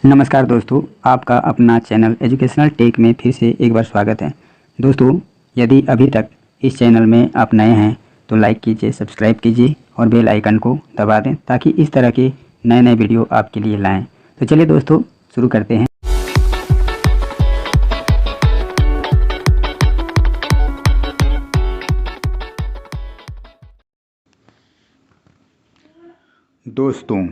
नमस्कार दोस्तों, आपका अपना चैनल एजुकेशनल टेक में फिर से एक बार स्वागत है। दोस्तों, यदि अभी तक इस चैनल में आप नए हैं तो लाइक कीजिए, सब्सक्राइब कीजिए और बेल आइकन को दबा दें ताकि इस तरह के नए नए वीडियो आपके लिए लाएं। तो चलिए दोस्तों, शुरू करते हैं। दोस्तों,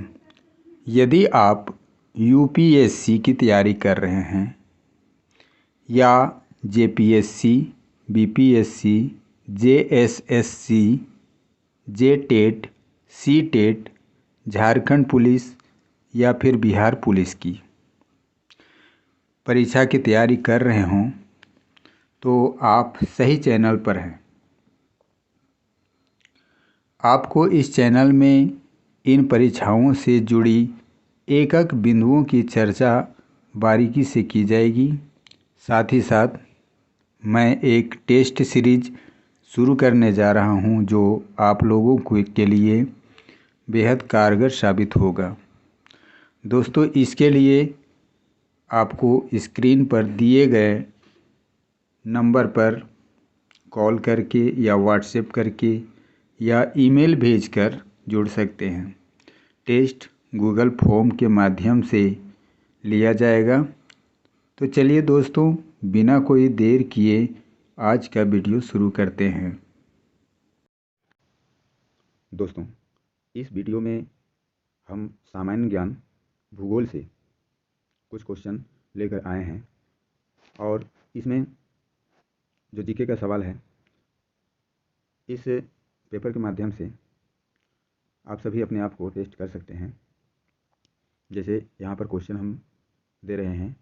यदि आप यूपीएससी की तैयारी कर रहे हैं या JPSC, BPSC, JSSC, JTET, CTET, Jharkhand police या फिर बिहार पुलिस की परीक्षा की तैयारी कर रहे हों तो आप सही चैनल पर हैं। आपको इस चैनल में इन परीक्षाओं से जुड़ी एक बिंदुओं की चर्चा बारीकी से की जाएगी। साथ ही साथ मैं एक टेस्ट सीरीज शुरू करने जा रहा हूं जो आप लोगों के लिए बेहद कारगर साबित होगा। दोस्तों, इसके लिए आपको स्क्रीन पर दिए गए नंबर पर कॉल करके या व्हाट्सएप करके या ईमेल भेजकर जुड़ सकते हैं। टेस्ट गूगल फॉर्म के माध्यम से लिया जाएगा। तो चलिए दोस्तों, बिना कोई देर किए आज का वीडियो शुरू करते हैं। दोस्तों, इस वीडियो में हम सामान्य ज्ञान भूगोल से कुछ क्वेश्चन लेकर आए हैं और इसमें जो जीके का सवाल है, इस पेपर के माध्यम से आप सभी अपने आप को टेस्ट कर सकते हैं। जैसे यहाँ पर क्वेश्चन हम दे रहे हैं,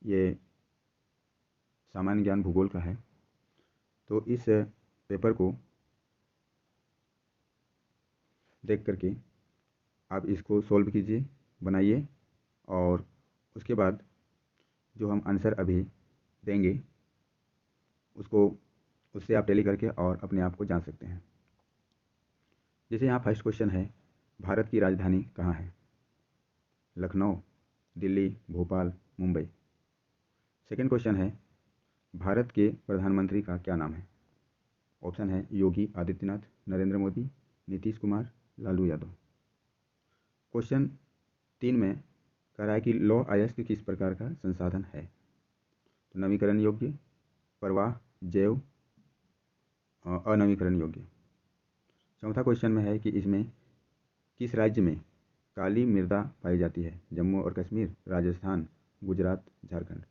ये सामान्य ज्ञान भूगोल का है। तो इस पेपर को देख करके आप इसको सॉल्व कीजिए, बनाइए और उसके बाद जो हम आंसर अभी देंगे उससे आप टैली करके और अपने आप को जान सकते हैं। जैसे यहाँ फर्स्ट क्वेश्चन है, भारत की राजधानी कहाँ है? लखनऊ, दिल्ली, भोपाल, मुंबई। सेकंड क्वेश्चन है, भारत के प्रधानमंत्री का क्या नाम है? ऑप्शन है योगी आदित्यनाथ, नरेंद्र मोदी, नीतीश कुमार, लालू यादव। क्वेश्चन 3 में कह रहा है कि लौह अयस्क किस प्रकार का संसाधन है? तो नवीकरण योग्य, प्रवाह, जैव, अनवीकरण योग्य। चौथा क्वेश्चन में है कि इसमें किस राज्य में काली मृदा पाई जाती है? जम्मू और कश्मीर, राजस्थान, गुजरात, झारखंड।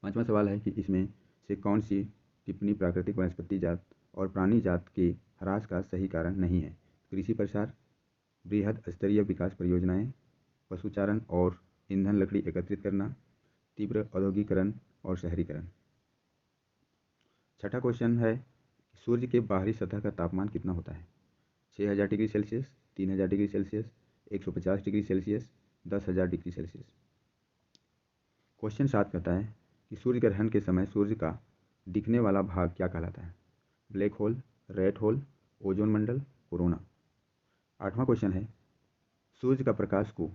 पांचवा सवाल है कि इसमें से कौन सी टिप्पणी प्राकृतिक वनस्पति जात और प्राणी जात के ह्रास का सही कारण नहीं है? कृषि प्रसार, बृहद स्तरीय विकास परियोजनाएं, पशुचारण और ईंधन लकड़ी एकत्रित करना, तीव्र औद्योगिकरण और शहरीकरण। छठा क्वेश्चन है, सूर्य के बाहरी सतह का तापमान कितना होता है? 6000 degree Celsius, 3000 degree Celsius, 150 degree Celsius, 10,000 degree Celsius. Question 7 कहता है कि सूर्य ग्रहण के समय सूर्य का दिखने वाला भाग क्या कहलाता है? Black hole, red hole, ozone मंडल, कोरोना। आठवां क्वेश्चन है, सूर्य का प्रकाश को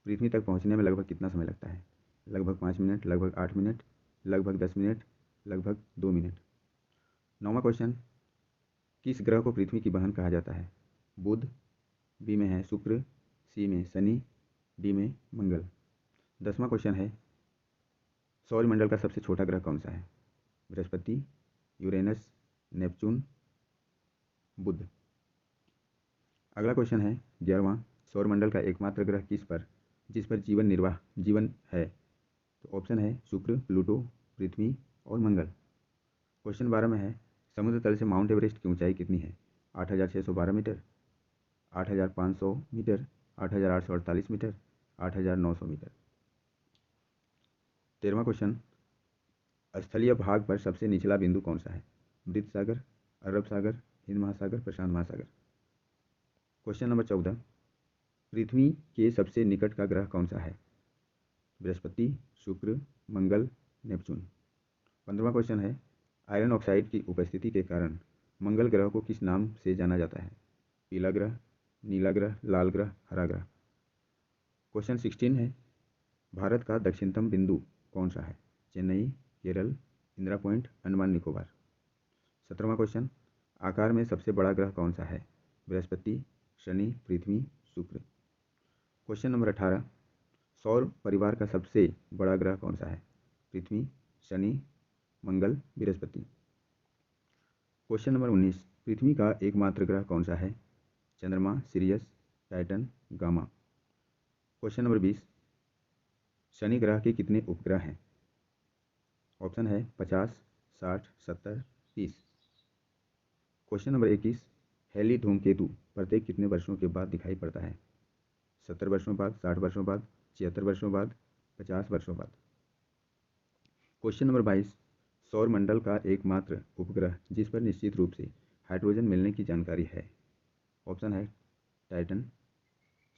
पृथ्वी तक पहुंचने में लगभग कितना समय लगता है? लगभग 5 मिनट, लगभग 8 मिनट, लगभग 10 मिनट, लगभग 2 मिनट। नौवां क्वेश्चन, किस ग्रह को पृथ्वी की बहन कहा जाता है? बुध, बी में है शुक्र, सी में शनि, डी में मंगल। 10वां क्वेश्चन है, सौरमंडल का सबसे छोटा ग्रह कौन सा है? बृहस्पति, यूरेनस, नेपच्यून, बुध। अगला क्वेश्चन है 11वां, सौरमंडल का एकमात्र ग्रह जिस पर जीवन है? तो ऑप्शन है शुक्र, प्लूटो, पृथ्वी और मंगल। क्वेश्चन 12 में है, समुद्र तल से माउंट एवरेस्ट की ऊंचाई कितनी है? 8612 मीटर, 8500 मीटर, 8848 मीटर, 8900 मीटर। 13वां क्वेश्चन, स्थलीय भाग पर सबसे निचला बिंदु कौन सा है? मृत सागर, अरब सागर, हिंद महासागर, प्रशांत महासागर। क्वेश्चन नंबर 14, पृथ्वी के सबसे निकट का ग्रह कौन सा है? बृहस्पति, शुक्र, मंगल, नेपच्यून। 15वां क्वेश्चन है, आयरन ऑक्साइड की उपस्थिति के कारण मंगल ग्रह को किस नाम से जाना जाता है? पीला ग्रह, नीला ग्रह, लाल ग्रह, हरा ग्रह। क्वेश्चन 16 है, भारत का दक्षिणतम बिंदु कौन सा है? चेन्नई, केरल, इंदिरा पॉइंट, अंडमान निकोबार। 17वां क्वेश्चन, आकार में सबसे बड़ा ग्रह कौन सा है? बृहस्पति, शनि, पृथ्वी, शुक्र। क्वेश्चन नंबर 18, सौर परिवार का सबसे बड़ा ग्रह कौन सा है? पृथ्वी, शनि, मंगल, बृहस्पति। क्वेश्चन नंबर 19, पृथ्वी का एकमात्र ग्रह कौन सा है? चंद्रमा, serious, Titan, gamma. Question number 20, Shani ग्रह के कितने उपग्रह हैं? ऑप्शन है 50, 60, 70, 30। क्वेश्चन नंबर 21, हेली धूमकेतु प्रत्येक कितने वर्षों के बाद दिखाई पड़ता है? 70 वर्षों बाद, 60 वर्षों बाद, 76 वर्षों बाद, 50 वर्षों बाद। क्वेश्चन नंबर 22, सौर मंडल का एकमात्र उपग्रह जिस पर निश्चित रूप से हाइड्रोजन मिलने की जानकारी है? ऑप्शन है टाइटन,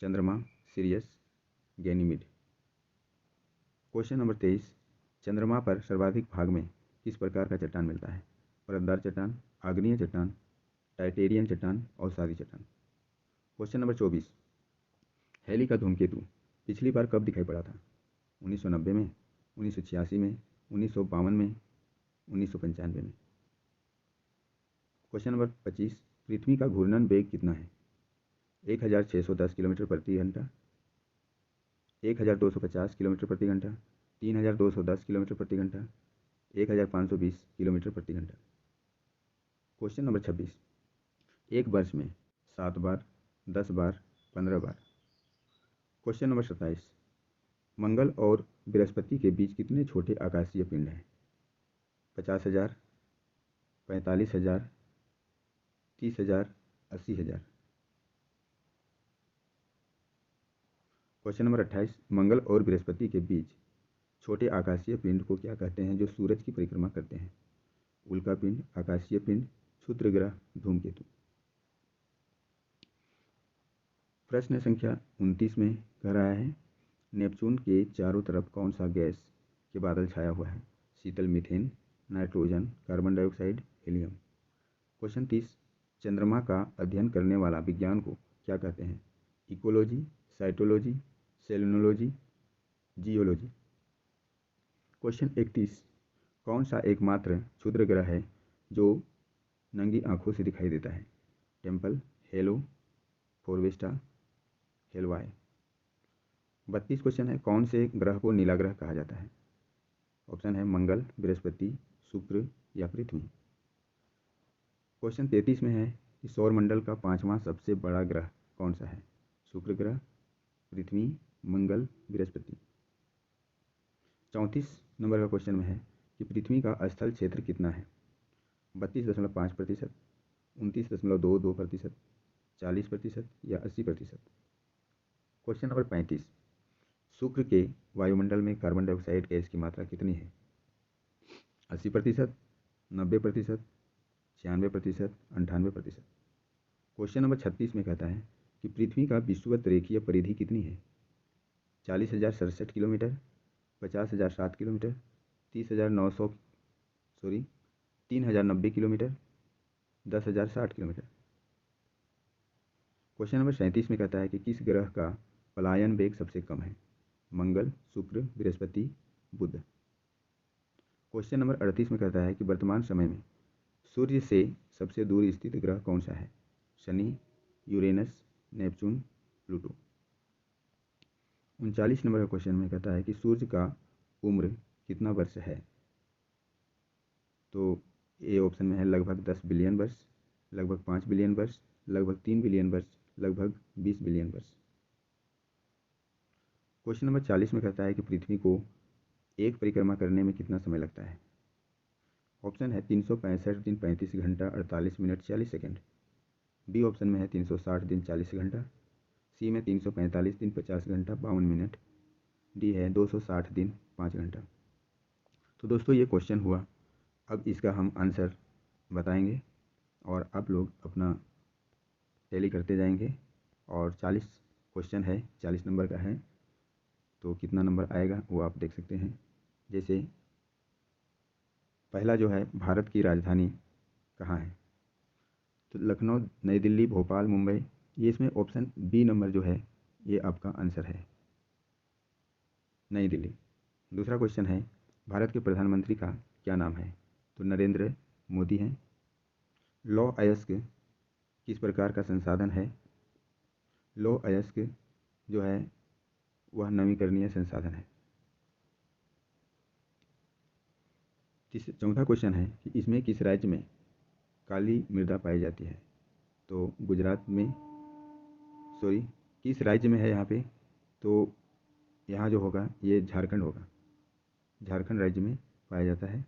चंद्रमा, सिरियस, गैनीमीड। क्वेश्चन नंबर 23, चंद्रमा पर सर्वाधिक भाग में किस प्रकार का चट्टान मिलता है? परतदार चट्टान, आग्नेय चट्टान, टाइटेरियन चट्टान, अवसादी चट्टान। क्वेश्चन नंबर 24, हेली का धूमकेतु पिछली बार कब दिखाई पड़ा था? 1990 में, 1986 में, 1952 में, 1995 में। क्वेश्चन नंबर 25, पृथ्वी का घूर्णन वेग कितना है? 1610 किलोमीटर प्रति घंटा, 1250 किलोमीटर प्रति घंटा, 3210 किलोमीटर प्रति घंटा, 1520 किलोमीटर प्रति घंटा। क्वेश्चन नंबर 26, एक वर्ष में 7 बार, 10 बार, 15 बार। क्वेश्चन नंबर 27, मंगल और बृहस्पति के बीच कितने छोटे आकाशीय पिंड हैं? 50,000, 45,000, 30,000, 80,000। क्वेश्चन नंबर 28, मंगल और बृहस्पति के बीच छोटे आकाशीय पिंड को क्या कहते हैं जो सूरज की परिक्रमा करते हैं? उल्का पिंड, आकाशीय पिंड, क्षुद्र ग्रह, धूमकेतु। प्रश्न संख्या 29 में कह रहा है, नेपच्यून के चारों तरफ कौन सा गैस के बादल छाया हुआ है? शीतल methane, nitrogen, carbon dioxide, helium. Question 30, चंद्रमा का अध्ययन करने वाला विज्ञान को क्या कहते हैं? Ecology, cytology, selenology, geology. Question 31, कौन सा एकमात्र क्षुद्र ग्रह है जो नंगी आंखों से दिखाई देता है? टेम्पल, हेलो, फोरवेस्टा, हेलवाई। 32 क्वेश्चन है, कौन से ग्रह को नीला ग्रह कहा जाता है? ऑप्शन है मंगल, बृहस्पति, शुक्र या पृथ्वी। क्वेश्चन 33 में है कि सौरमंडल का 5वां सबसे बड़ा ग्रह कौन सा है? शुक्र ग्रह, पृथ्वी, मंगल, बृहस्पति। 34 नंबर का क्वेश्चन में है कि पृथ्वी का स्थल क्षेत्र कितना है? 32.5%, 29.22%, 40% या 80%। क्वेश्चन नंबर 35, शुक्र के वायुमंडल में कार्बन डाइऑक्साइड गैस की मात्रा कितनी है? 80%, 90%, 96%, 98%। क्वेश्चन नंबर 36 में कहता है कि पृथ्वी का विषुवत रेखीय परिधि कितनी है? 40,067 kilometre, 50,007 kilometre, 3,090 kilometre, 10,060 kilometre. Question number 37 में कहता है कि किस ग्रह का पलायन वेग सबसे कम है? मंगल, शुक्र, बृहस्पति, बुध। क्वेश्चन नंबर 38 में कहता है कि वर्तमान समय में सूर्य से सबसे दूर स्थित ग्रह कौन सा है? Shani, Uranus, Neptune, Pluto. 39 number का क्वेश्चन में कहता है कि सूर्य का उम्र कितना वर्ष है? तो ए ऑप्शन में है लगभग 10 बिलियन वर्ष, लगभग 5 बिलियन वर्ष, लगभग 3 बिलियन वर्ष, लगभग 20 बिलियन वर्ष। क्वेश्चन नंबर 40 में कहता है कि पृथ्वी को एक परिक्रमा करने में कितना समय लगता है? ऑप्शन है 365 दिन 35 घंटा 48 मिनट 40 सेकंड। बी ऑप्शन में है 360 दिन 40 घंटा। सी में 345 दिन 50 घंटा 52 मिनट। डी है 260 दिन 5 घंटा। तो दोस्तों ये क्वेश्चन हुआ, अब इसका हम आंसर बताएंगे और आप लोग अपना टैली करते जाएंगे। और 40 क्वेश्चन है, 40 नंबर का है, तो कितना नंबर आएगा वो आप देख सकते हैं। जैसे पहला जो है, भारत की राजधानी कहाँ है? तो लखनऊ, नई दिल्ली, भोपाल, मुंबई। ये इसमें ऑप्शन बी नंबर जो है ये आपका आंसर है। नई दिल्ली। दूसरा क्वेश्चन है, भारत के प्रधानमंत्री का क्या नाम है? तो नरेंद्र मोदी हैं। लौह अयस्क किस प्रकार का संसाधन है? लौह अयस्क जो है वह नवीकरणीय संसाधन है। चौथा क्वेश्चन है कि इसमें किस राज्य में काली मृदा पाई जाती है? तो गुजरात में, सॉरी, किस राज्य में है यहाँ पे? तो यहाँ जो होगा ये झारखंड होगा। झारखंड राज्य में पाया जाता है।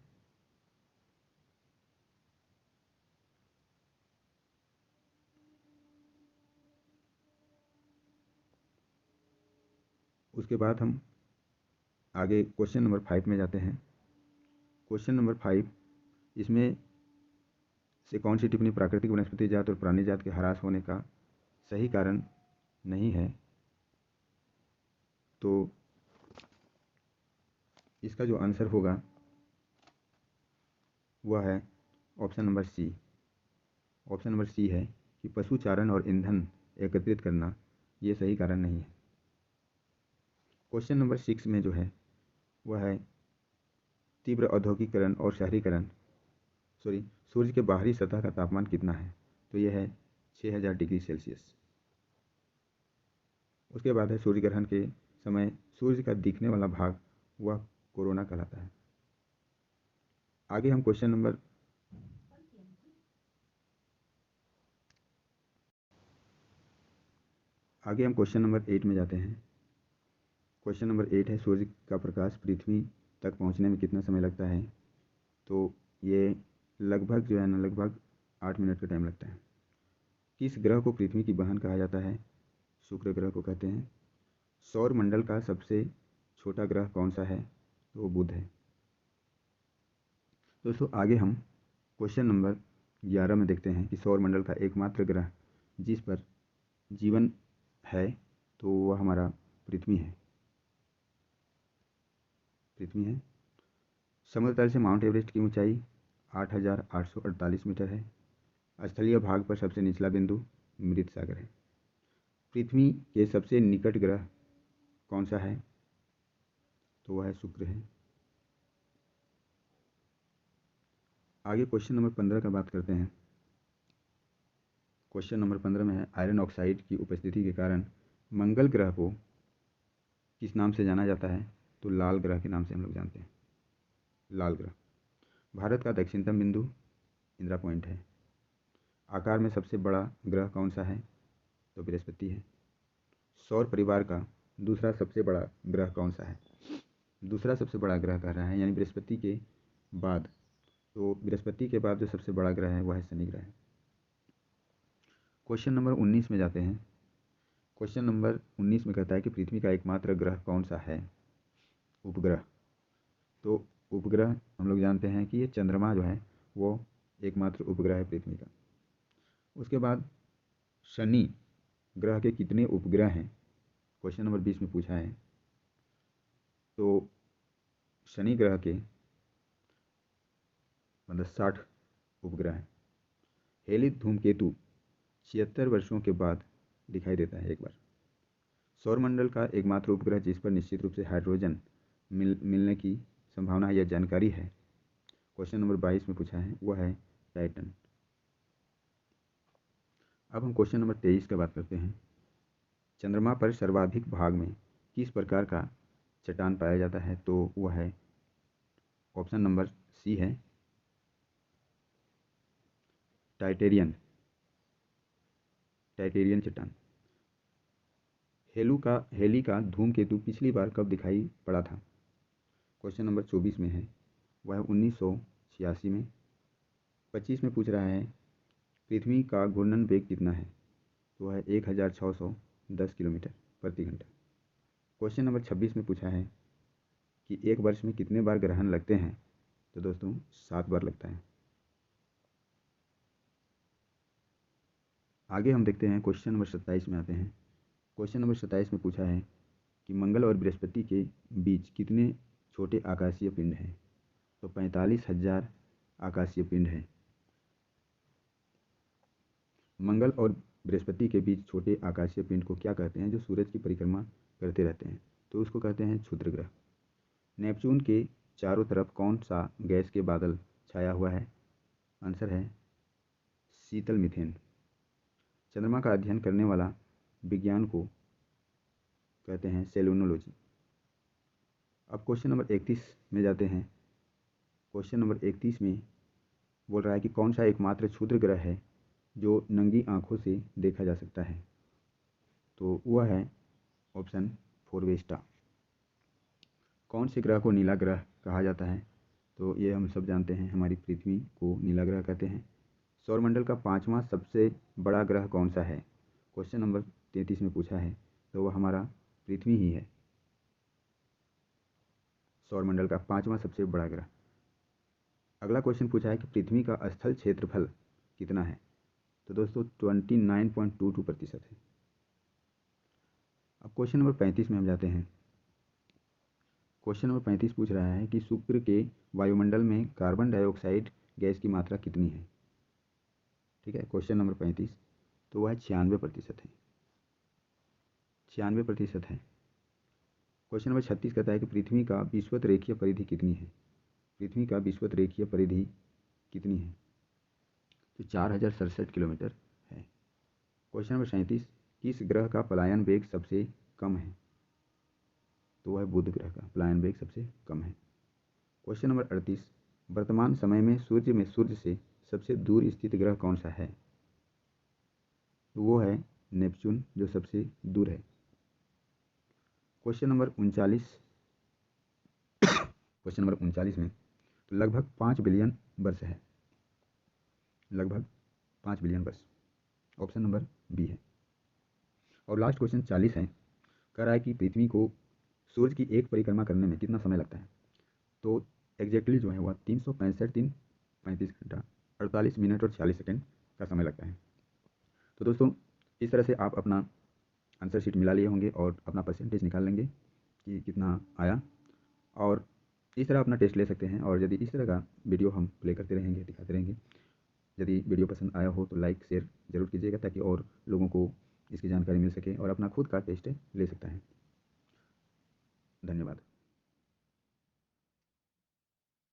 उसके बाद हम आगे क्वेश्चन नंबर 5 में जाते हैं। क्वेश्चन नंबर 5, इसमें से कौन सी टिप्पणी प्राकृतिक वनस्पति जात और प्राणी जात के ह्रास होने का सही कारण नहीं है? तो इसका जो आंसर होगा वह है option number C. Option number C है कि पशु चारण और ईंधन एकत्रित करना ये सही कारण नहीं है। क्वेश्चन नंबर 6 में जो है वह है तीव्र औद्योगिकरण और शहरीकरण, सूर्य के बाहरी सतह का तापमान कितना है? तो यह है 6000 डिग्री सेल्सियस। उसके बाद है सूर्य ग्रहण के समय सूर्य का दिखने वाला भाग वह कोरोना कहलाता है। आगे हम क्वेश्चन नंबर क्वेश्चन नंबर 8 में जाते हैं। क्वेश्चन नंबर 8 है, सूर्य का प्रकाश पृथ्वी तक पहुंचने में कितना समय लगता है? तो ये लगभग जो है ना, लगभग 8 मिनट का टाइम लगता है। किस ग्रह को पृथ्वी की बहन कहा जाता है? शुक्र ग्रह को कहते हैं। सौर मंडल का सबसे छोटा ग्रह कौन सा है? तो वो बुध है। दोस्तों आगे हम क्वेश्चन नंबर 11 में देखते हैं कि सौर मंडल का एकमात्र ग्रह जिस पर जीवन है तो वह हमारा पृथ्वी है। समुद्र तल से माउंट एवरेस्ट की ऊंचाई 8848 मीटर है। स्थलीय भाग पर सबसे निचला बिंदु मृत सागर है। पृथ्वी के सबसे निकट ग्रह कौन सा है? तो वह है शुक्र है। आगे क्वेश्चन नंबर 15 का बात करते हैं। क्वेश्चन नंबर 15 में है, आयरन ऑक्साइड की उपस्थिति के कारण मंगल ग्रह को किस नाम से जाना जाता है? तो लाल ग्रह के नाम से हम लोग जानते हैं। लाल ग्रह। भारत का दक्षिणतम बिंदु इंदिरा पॉइंट है। आकार में सबसे बड़ा ग्रह कौन सा है? तो बृहस्पति है। सौर परिवार का दूसरा सबसे बड़ा ग्रह कौन सा है? दूसरा सबसे बड़ा ग्रह कह रहा है, यानी बृहस्पति के बाद। तो बृहस्पति के बाद जो सबसे बड़ा ग्रह है वह है शनि ग्रह। क्वेश्चन नंबर 19 में जाते हैं। क्वेश्चन नंबर 19 में कहता है कि पृथ्वी का एकमात्र ग्रह कौन सा है? उपग्रह। तो उपग्रह हम लोग जानते हैं कि ये चंद्रमा जो है वो एकमात्र उपग्रह है पृथ्वी का। उसके बाद शनि ग्रह के कितने उपग्रह हैं? क्वेश्चन नंबर 20 में पूछा है। तो शनि ग्रह के मतलब 60 उपग्रह हैं। हेली धूमकेतु 76 वर्षों के बाद दिखाई देता है एक बार। सौरमंडल का एकमात्र उपग्रह जिस पर निश्चित रूप से हाइड्रोजन मिलने की संभावना या जानकारी है, क्वेश्चन नंबर 22 में पूछा है, वह है टाइटन। अब हम क्वेश्चन नंबर 23 की बात करते हैं। चंद्रमा पर सर्वाधिक भाग में किस प्रकार का चट्टान पाया जाता है? तो वह है ऑप्शन नंबर सी है टाइटेरियन चट्टान। हेली का धूमकेतु पिछली बार कब दिखाई पड़ा था? क्वेश्चन नंबर 24 में है, वह 1986 में। 25 में पूछ रहा है पृथ्वी का घूर्णन वेग कितना है? तो वह है 1610 किलोमीटर प्रति घंटा। क्वेश्चन नंबर 26 में पूछा है कि एक वर्ष में कितने बार ग्रहण लगते हैं? तो दोस्तों 7 बार लगता है। आगे हम देखते हैं क्वेश्चन नंबर 27 में आते हैं। क्वेश्चन नंबर 27 में पूछा है कि मंगल और बृहस्पति के बीच कितने छोटे आकाशीय पिंड हैं? तो 45,000 आकाशीय पिंड हैं। मंगल और बृहस्पति के बीच छोटे आकाशीय पिंड को क्या कहते हैं जो सूरज की परिक्रमा करते रहते हैं? तो उसको कहते हैं क्षुद्र ग्रह। नेपच्यून के चारों तरफ कौन सा गैस के बादल छाया हुआ है? आंसर है शीतल मीथेन। चंद्रमा का अध्ययन करने वाला विज्ञान को कहते हैं सेलेनोलॉजी। अब क्वेश्चन नंबर 31 में जाते हैं। क्वेश्चन नंबर 31 में बोल रहा है कि कौन सा एकमात्र क्षुद्र ग्रह है जो नंगी आंखों से देखा जा सकता है? तो वह है ऑप्शन फोरवेस्टा। कौन से ग्रह को नीला ग्रह कहा जाता है? तो ये हम सब जानते हैं, हमारी पृथ्वी को नीला ग्रह कहते हैं। सौरमंडल का 5वां सबसे बड़ा ग्रह कौन सा है? क्वेश्चन नंबर 33 में पूछा है, तो वह हमारा पृथ्वी ही है, सौरमंडल का 5वां सबसे बड़ा ग्रह। अगला क्वेश्चन पूछा है कि पृथ्वी का स्थल क्षेत्रफल कितना है? तो दोस्तों 29.22% है। अब क्वेश्चन नंबर 35 में हम जाते हैं। क्वेश्चन नंबर 35 पूछ रहा है कि शुक्र के वायुमंडल में कार्बन डाइऑक्साइड गैस की मात्रा कितनी है? ठीक है, क्वेश्चन नंबर 35, तो वह 96% है, 96% है। क्वेश्चन नंबर 36 कहता है कि पृथ्वी का विषुवत रेखीय परिधि कितनी है? पृथ्वी का विषुवत रेखीय परिधि कितनी है? तो 4067 किलोमीटर है। क्वेश्चन नंबर 37, किस ग्रह का पलायन वेग सबसे कम है? तो वह बुध ग्रह का पलायन वेग सबसे कम है। क्वेश्चन नंबर 38, वर्तमान समय में सूर्य से सबसे दूर स्थित ग्रह कौन सा है? तो वो है नेपच्यून, जो सबसे दूर है। क्वेश्चन नंबर 39 में तो लगभग 5 बिलियन वर्ष है, लगभग 5 बिलियन वर्ष। ऑप्शन नंबर बी है। और लास्ट क्वेश्चन 40 है, कह रहा है कि पृथ्वी को सूर्य की एक परिक्रमा करने में कितना समय लगता है? तो एग्जैक्टली जो है वह 365 दिन 35 घंटा 48 मिनट और 46 सेकेंड का समय लगता है। तो दोस्तों इस तरह से आप अपना आंसर शीट मिला लिए होंगे और अपना परसेंटेज निकाल लेंगे कि कितना आया, और इस तरह अपना टेस्ट ले सकते हैं। और यदि इस तरह का वीडियो हम प्ले करते रहेंगे, दिखाते रहेंगे, यदि वीडियो पसंद आया हो तो लाइक शेयर ज़रूर कीजिएगा, ताकि और लोगों को इसकी जानकारी मिल सके और अपना खुद का टेस्ट ले सकता है। धन्यवाद।